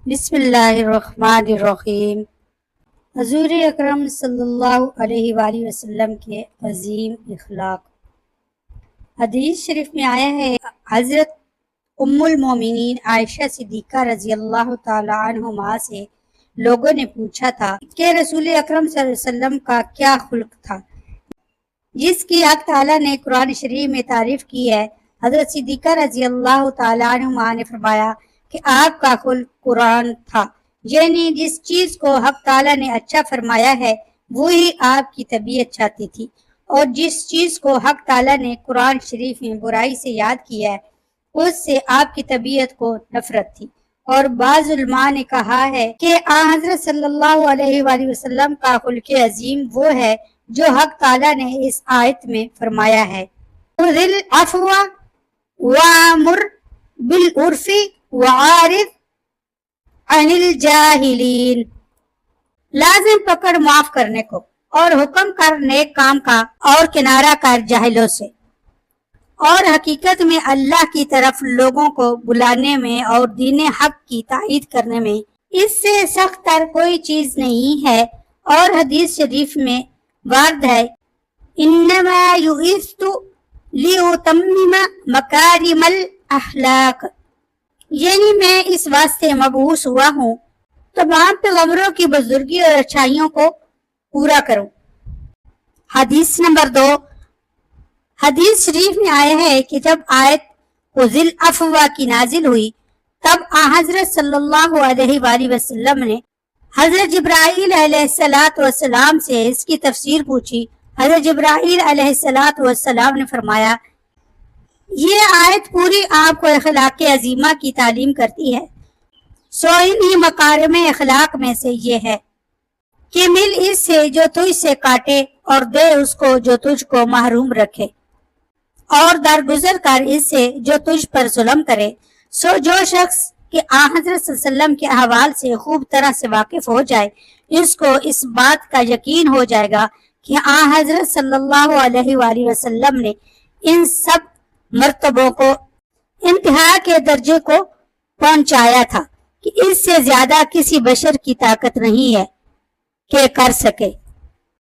بسم اللہ الرحمن الرحیم۔ حضور اکرم صلی اللہ علیہ وآلہ وسلم کے عظیم اخلاق۔ حدیث شریف میں آیا ہے، حضرت ام المومنین عائشہ صدیقہ رضی اللہ تعالی عنہما سے لوگوں نے پوچھا تھا کہ رسول اکرم صلی اللہ علیہ وسلم کا کیا خلق تھا جس کی حق تعالیٰ نے قرآن شریف میں تعریف کی ہے۔ حضرت صدیقہ رضی اللہ تعالی عنہما نے فرمایا کہ آپ کا خلق قرآن تھا، یعنی جس چیز کو حق تعالیٰ نے اچھا فرمایا ہے وہی آپ کی طبیعت چاہتی تھی، اور جس چیز کو حق تعالیٰ نے قرآن شریف میں برائی سے یاد کیا ہے اس سے آپ کی طبیعت کو نفرت تھی۔ اور بعض علماء نے کہا ہے کہ حضرت صلی اللہ علیہ وآلہ وسلم کا خلق عظیم وہ ہے جو حق تعالیٰ نے اس آیت میں فرمایا ہے، خُذِ الْعَفْوَ وَأْمُرْ بِالْعُرْفِ وَأَعْرِضْ عَنِ الْجَاهِلِينَ۔ لازم پکڑ معاف کرنے کو اور حکم کر نیک کام کا اور کنارہ کر جاہلوں سے، اور حقیقت میں اللہ کی طرف لوگوں کو بلانے میں اور دین حق کی تائید کرنے میں اس سے سخت تر کوئی چیز نہیں ہے۔ اور حدیث شریف میں وارد ہے، انما بعثت لأتمم مکارم الاخلاق، یعنی میں اس واسطے مبعوث ہوا ہوں تمام پیغمبروں کی بزرگی اور اچھائیوں کو پورا کروں۔ حدیث نمبر 2، حدیث شریف میں آیا ہے کہ جب آیت خُذِ الْعَفْوَ کی نازل ہوئی تب حضرت صلی اللہ علیہ وآلہ وسلم نے حضرت جبرائیل علیہ السلام سے اس کی تفسیر پوچھی۔ حضرت جبرائیل علیہ السلام نے فرمایا، یہ آیت پوری آپ کو اخلاق عظیمہ کی تعلیم کرتی ہے، سو انہی مکارم اخلاق میں سے یہ ہے کہ مل اس سے جو تجھ سے کاٹے اور دے اس کو جو تجھ کو محروم رکھے، اور درگزر کر اس سے جو تجھ پر ظلم کرے۔ سو جو شخص کہ حضرت صلی اللہ علیہ وسلم کے احوال سے خوب طرح سے واقف ہو جائے اس کو اس بات کا یقین ہو جائے گا کہ حضرت صلی اللہ علیہ وآلہ وسلم نے ان سب مرتبوں کو انتہا کے درجے کو پہنچایا تھا کہ اس سے زیادہ کسی بشر کی طاقت نہیں ہے کہ کر سکے۔